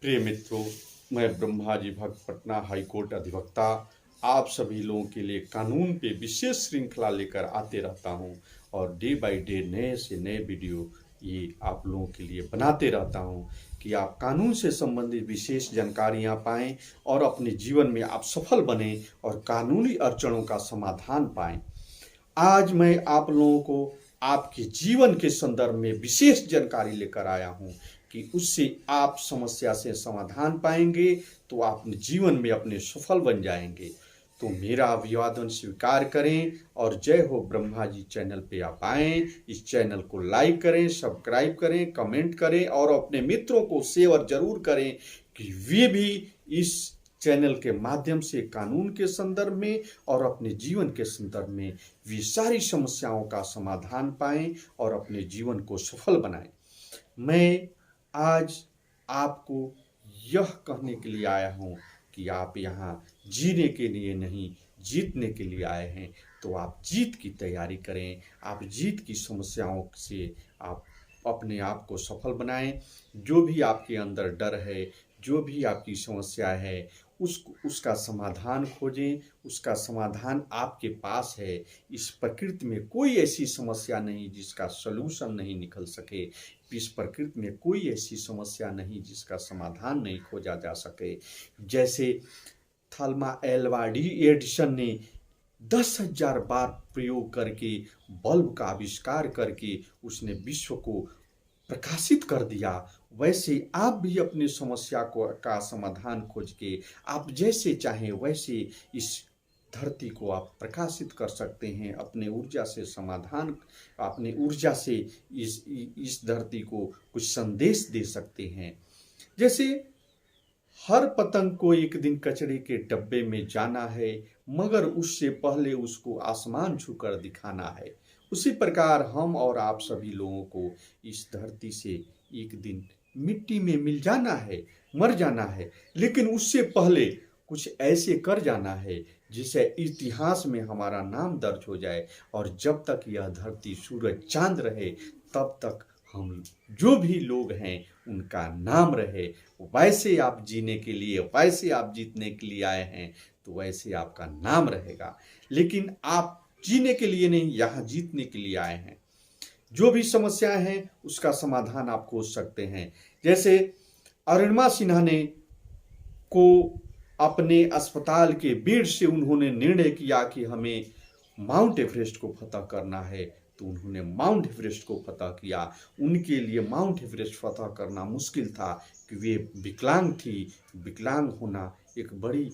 प्रिय मित्रों, मैं ब्रह्मा जी भक्त पटना हाईकोर्ट अधिवक्ता आप सभी लोगों के लिए कानून पे विशेष श्रृंखला लेकर आते रहता हूं और डे बाय डे नए से नए वीडियो ये आप लोगों के लिए बनाते रहता हूं कि आप कानून से संबंधित विशेष जानकारियां पाएं और अपने जीवन में आप सफल बने और कानूनी अड़चनों का समाधान पाएं। आज मैं आप लोगों को आपके जीवन के संदर्भ में विशेष जानकारी लेकर आया हूं कि उससे आप समस्या से समाधान पाएंगे तो आप अपने जीवन में अपने सफल बन जाएंगे। तो मेरा अभिवादन स्वीकार करें और जय हो ब्रह्मा जी चैनल पे आप आएँ, इस चैनल को लाइक करें, सब्सक्राइब करें, कमेंट करें और अपने मित्रों को शेयर जरूर करें कि वे भी इस चैनल के माध्यम से कानून के संदर्भ में और अपने जीवन के संदर्भ में वे सारी समस्याओं का समाधान पाएं और अपने जीवन को सफल बनाएं। मैं आज आपको यह कहने के लिए आया हूं कि आप यहाँ जीने के लिए नहीं, जीतने के लिए आए हैं। तो आप जीत की तैयारी करें, आप जीत की समस्याओं से आप अपने आप को सफल बनाएं। जो भी आपके अंदर डर है, जो भी आपकी समस्या है, उसका समाधान खोजें। उसका समाधान आपके पास है। इस प्रकृति में कोई ऐसी समस्या नहीं जिसका सलूशन नहीं निकल सके। इस प्रकृति में कोई ऐसी समस्या नहीं जिसका समाधान नहीं खोजा जा सके। जैसे थॉमस एल्वा एडिसन ने 10,000 बार प्रयोग करके बल्ब का आविष्कार करके उसने विश्व को प्रकाशित कर दिया, वैसे आप भी अपनी समस्या का समाधान खोज के आप जैसे चाहें वैसे इस धरती को आप प्रकाशित कर सकते हैं। अपने ऊर्जा से समाधान, अपनी ऊर्जा से इस धरती को कुछ संदेश दे सकते हैं। जैसे हर पतंग को एक दिन कचरे के डब्बे में जाना है, मगर उससे पहले उसको आसमान छूकर दिखाना है। उसी प्रकार हम और आप सभी लोगों को इस धरती से एक दिन मिट्टी में मिल जाना है, मर जाना है, लेकिन उससे पहले कुछ ऐसे कर जाना है जिससे इतिहास में हमारा नाम दर्ज हो जाए। और जब तक यह धरती सूरज चांद रहे तब तक हम जो भी लोग हैं उनका नाम रहे। वैसे आप जीने के लिए, वैसे आप जीतने के लिए आए हैं तो वैसे आपका नाम रहेगा। लेकिन आप जीने के लिए नहीं, यहाँ जीतने के लिए आए हैं। जो भी समस्याएं हैं उसका समाधान आप खोज सकते हैं। जैसे अरुणिमा सिन्हा ने को अपने अस्पताल के बेड से उन्होंने निर्णय किया कि हमें माउंट एवरेस्ट को फतह करना है, तो उन्होंने माउंट एवरेस्ट को फतह किया। उनके लिए माउंट एवरेस्ट फतह करना मुश्किल था कि वे विकलांग थी। विकलांग होना एक बड़ी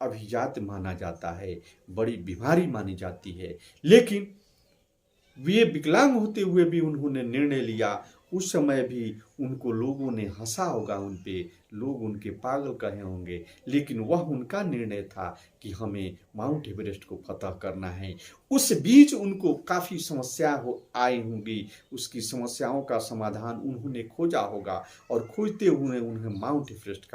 अभिजात माना जाता है, बड़ी बीमारी मानी जाती है, लेकिन वे विकलांग होते हुए भी उन्होंने निर्णय लिया। उस समय भी उनको लोगों ने हंसा होगा, उन पे लोग उनके पागल कहे होंगे, लेकिन वह उनका निर्णय था कि हमें माउंट एवरेस्ट को फतह करना है। उस बीच उनको काफ़ी समस्या आई होंगी, उसकी समस्याओं का समाधान उन्होंने खोजा होगा और खोजते हुए उन्हें माउंट एवरेस्ट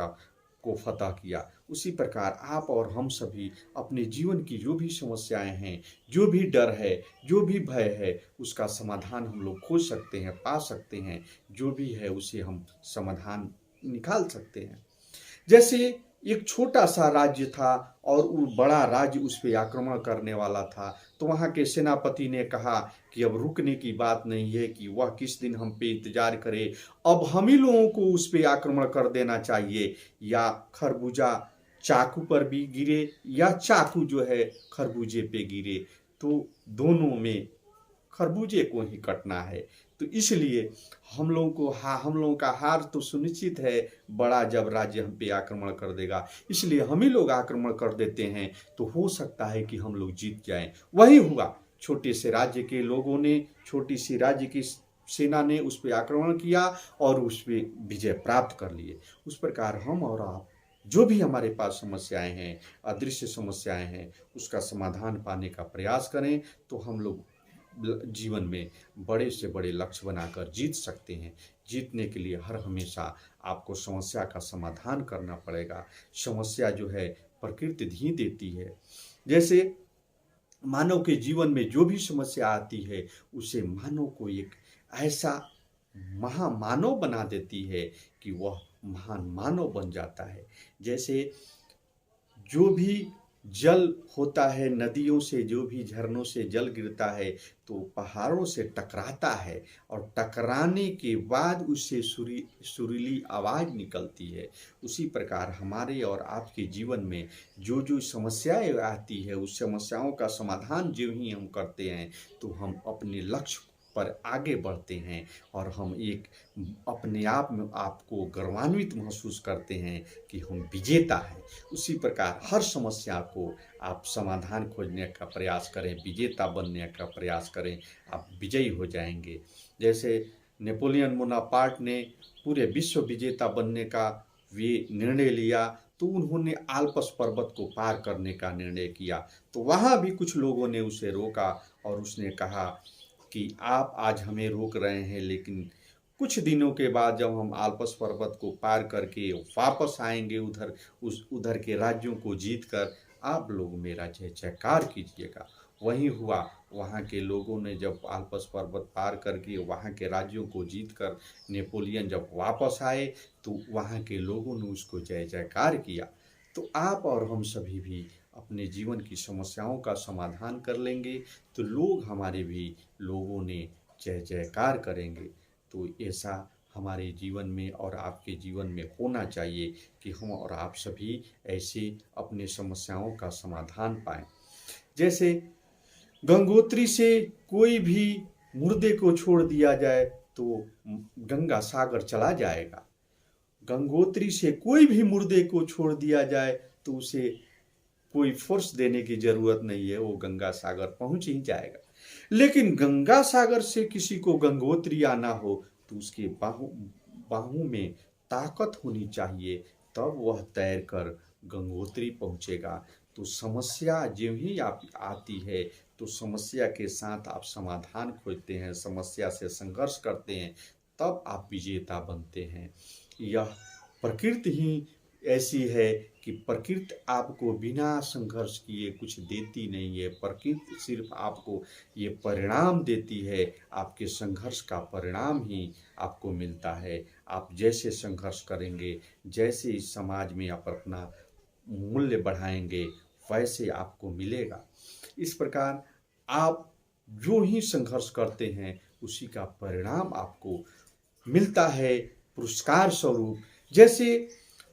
को फतह किया। उसी प्रकार आप और हम सभी अपने जीवन की जो भी समस्याएं हैं, जो भी डर है, जो भी भय है, उसका समाधान हम लोग खोज सकते हैं, पा सकते हैं। जो भी है उसे हम समाधान निकाल सकते हैं। जैसे एक छोटा सा राज्य था और वो बड़ा राज्य उस पर आक्रमण करने वाला था, तो वहाँ के सेनापति ने कहा कि अब रुकने की बात नहीं है कि वह किस दिन हम पे इंतजार करे, अब हम ही लोगों को उस पर आक्रमण कर देना चाहिए। या खरबूजा चाकू पर भी गिरे या चाकू जो है खरबूजे पे गिरे, तो दोनों में खरबूजे को ही कटना है। तो इसलिए हम लोगों का हार तो सुनिश्चित है, बड़ा जब राज्य हम पे आक्रमण कर देगा, इसलिए हम ही लोग आक्रमण कर देते हैं तो हो सकता है कि हम लोग जीत जाएं। वही हुआ, छोटे से राज्य के लोगों ने, छोटी सी राज्य की सेना ने उस पर आक्रमण किया और उस पर विजय प्राप्त कर लिए। उस प्रकार हम और आप जो भी हमारे पास समस्याएं हैं, अदृश्य समस्याएं हैं, उसका समाधान पाने का प्रयास करें तो हम लोग जीवन में बड़े से बड़े लक्ष्य बनाकर जीत सकते हैं। जीतने के लिए हर हमेशा आपको समस्या का समाधान करना पड़ेगा। समस्या जो है प्रकृति ही देती है। जैसे मानव के जीवन में जो भी समस्या आती है उसे मानव को एक ऐसा महामानव बना देती है कि वह महान मानव बन जाता है। जैसे जो भी जल होता है, नदियों से जो भी झरनों से जल गिरता है तो पहाड़ों से टकराता है और टकराने के बाद उससे सुरीली आवाज़ निकलती है। उसी प्रकार हमारे और आपके जीवन में जो जो समस्याएं आती है, उस समस्याओं का समाधान जो ही हम करते हैं तो हम अपने लक्ष्य पर आगे बढ़ते हैं और हम एक अपने आप में आपको गौरवान्वित महसूस करते हैं कि हम विजेता हैं। उसी प्रकार हर समस्या को आप समाधान खोजने का प्रयास करें, विजेता बनने का प्रयास करें, आप विजयी हो जाएंगे। जैसे नेपोलियन बोनापार्ट ने पूरे विश्व विजेता बनने का वे निर्णय लिया तो उन्होंने आल्प्स पर्वत को पार करने का निर्णय किया। तो वहाँ भी कुछ लोगों ने उसे रोका और उसने कहा कि आप आज हमें रोक रहे हैं, लेकिन कुछ दिनों के बाद जब हम आल्प्स पर्वत को पार करके वापस आएंगे उधर के राज्यों को जीतकर, आप लोग मेरा जय जयकार कीजिएगा। वही हुआ, वहाँ के लोगों ने जब आल्प्स पर्वत पार करके वहाँ के राज्यों को जीतकर नेपोलियन जब वापस आए तो वहाँ के लोगों ने उसको जय जयकार किया। तो आप और हम सभी भी अपने जीवन की समस्याओं का समाधान कर लेंगे तो हमारे भी लोगों ने जय जयकार करेंगे। तो ऐसा हमारे जीवन में और आपके जीवन में होना चाहिए कि हम और आप सभी ऐसे अपने समस्याओं का समाधान पाएं। जैसे गंगोत्री से कोई भी मुर्दे को छोड़ दिया जाए तो गंगा सागर चला जाएगा। गंगोत्री से कोई भी मुर्दे को छोड़ दिया जाए तो उसे कोई फोर्स देने की जरूरत नहीं है, वो गंगा सागर पहुंच ही जाएगा। लेकिन गंगा सागर से किसी को गंगोत्री आना हो तो उसके बाहों में ताकत होनी चाहिए, तब वह तैर कर गंगोत्री पहुंचेगा। तो समस्या जो ही आप आती है तो समस्या के साथ आप समाधान खोजते हैं, समस्या से संघर्ष करते हैं, तब आप विजेता बनते हैं। यह प्रकृति ही ऐसी है कि प्रकृति आपको बिना संघर्ष किए कुछ देती नहीं है। प्रकृति सिर्फ आपको ये परिणाम देती है, आपके संघर्ष का परिणाम ही आपको मिलता है। आप जैसे संघर्ष करेंगे, जैसे इस समाज में आप अपना मूल्य बढ़ाएंगे, वैसे आपको मिलेगा। इस प्रकार आप जो ही संघर्ष करते हैं उसी का परिणाम आपको मिलता है पुरस्कार स्वरूप। जैसे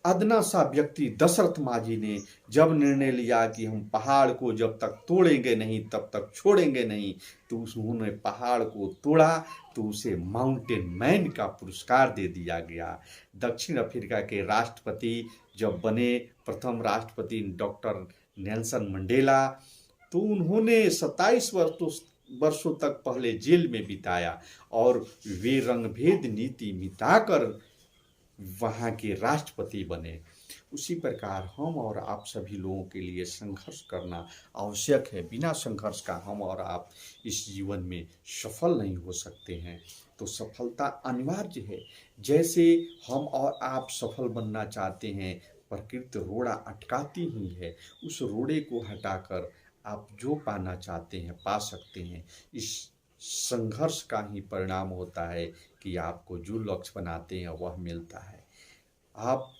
अदना सा व्यक्ति दशरथ मांझी ने जब निर्णय लिया कि हम पहाड़ को जब तक तोड़ेंगे नहीं तब तक छोड़ेंगे नहीं, तो उन्होंने पहाड़ को तोड़ा तो उसे माउंटेन मैन का पुरस्कार दे दिया गया। दक्षिण अफ्रीका के राष्ट्रपति जब बने, प्रथम राष्ट्रपति डॉक्टर नेल्सन मंडेला, तो उन्होंने 27 वर्षों तक पहले जेल में बिताया और वे रंगभेद नीति मिटाकर वहाँ के राष्ट्रपति बने। उसी प्रकार हम और आप सभी लोगों के लिए संघर्ष करना आवश्यक है। बिना संघर्ष का हम और आप इस जीवन में सफल नहीं हो सकते हैं। तो सफलता अनिवार्य है। जैसे हम और आप सफल बनना चाहते हैं, प्रकृति रोड़ा अटकाती ही है, उस रोड़े को हटाकर आप जो पाना चाहते हैं पा सकते हैं। इस संघर्ष का ही परिणाम होता है कि आपको जो लक्ष्य बनाते हैं वह मिलता है। आप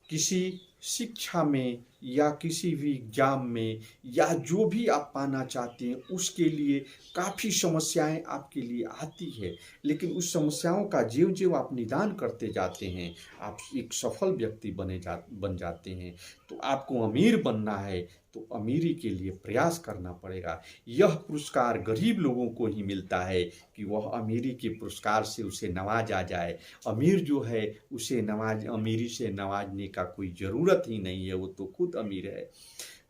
किसी शिक्षा में या किसी भी एग्जाम में या जो भी आप पाना चाहते हैं उसके लिए काफ़ी समस्याएं आपके लिए आती है, लेकिन उस समस्याओं का ज्यों ज्यों आप निदान करते जाते हैं आप एक सफल व्यक्ति बन जाते हैं। तो आपको अमीर बनना है तो अमीरी के लिए प्रयास करना पड़ेगा। यह पुरस्कार गरीब लोगों को ही मिलता है कि वह अमीरी के पुरस्कार से उसे नवाजा जाए। अमीर जो है उसे अमीरी से नवाजने का कोई ज़रूरत ही नहीं है, वो तो खुद अमीर है।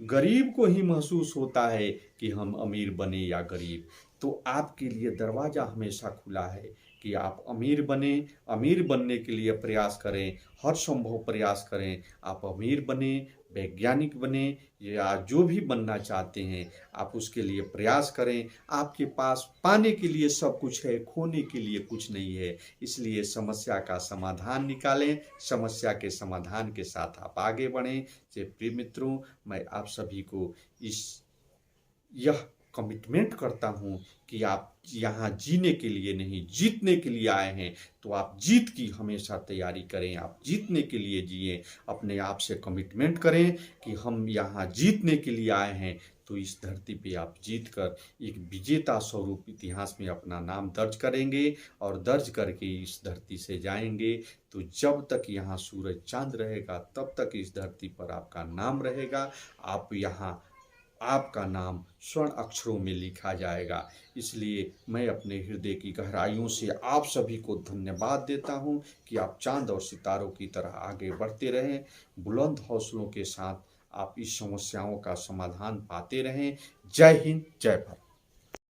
गरीब को ही महसूस होता है कि हम अमीर बने या गरीब। तो आपके लिए दरवाज़ा हमेशा खुला है कि आप अमीर बने, अमीर बनने के लिए प्रयास करें, हर संभव प्रयास करें। आप अमीर बने, वैज्ञानिक बने या जो भी बनना चाहते हैं आप उसके लिए प्रयास करें। आपके पास पाने के लिए सब कुछ है, खोने के लिए कुछ नहीं है। इसलिए समस्या का समाधान निकालें, समस्या के समाधान के साथ आप आगे बढ़ें। प्रिय मित्रों, मैं आप सभी को यह कमिटमेंट करता हूँ कि आप यहाँ जीने के लिए नहीं, जीतने के लिए आए हैं, तो आप जीत की हमेशा तैयारी करें, आप जीतने के लिए जिएं। अपने आप से कमिटमेंट करें कि हम यहाँ जीतने के लिए आए हैं, तो इस धरती पे आप जीत कर एक विजेता स्वरूप इतिहास में अपना नाम दर्ज करेंगे और दर्ज करके इस धरती से जाएंगे। तो जब तक यहाँ सूरज चांद रहेगा तब तक इस धरती पर आपका नाम रहेगा। आप यहाँ आपका नाम स्वर्ण अक्षरों में लिखा जाएगा। इसलिए मैं अपने हृदय की गहराइयों से आप सभी को धन्यवाद देता हूँ कि आप चांद और सितारों की तरह आगे बढ़ते रहें, बुलंद हौसलों के साथ आप इस समस्याओं का समाधान पाते रहें। जय हिंद, जय भारत।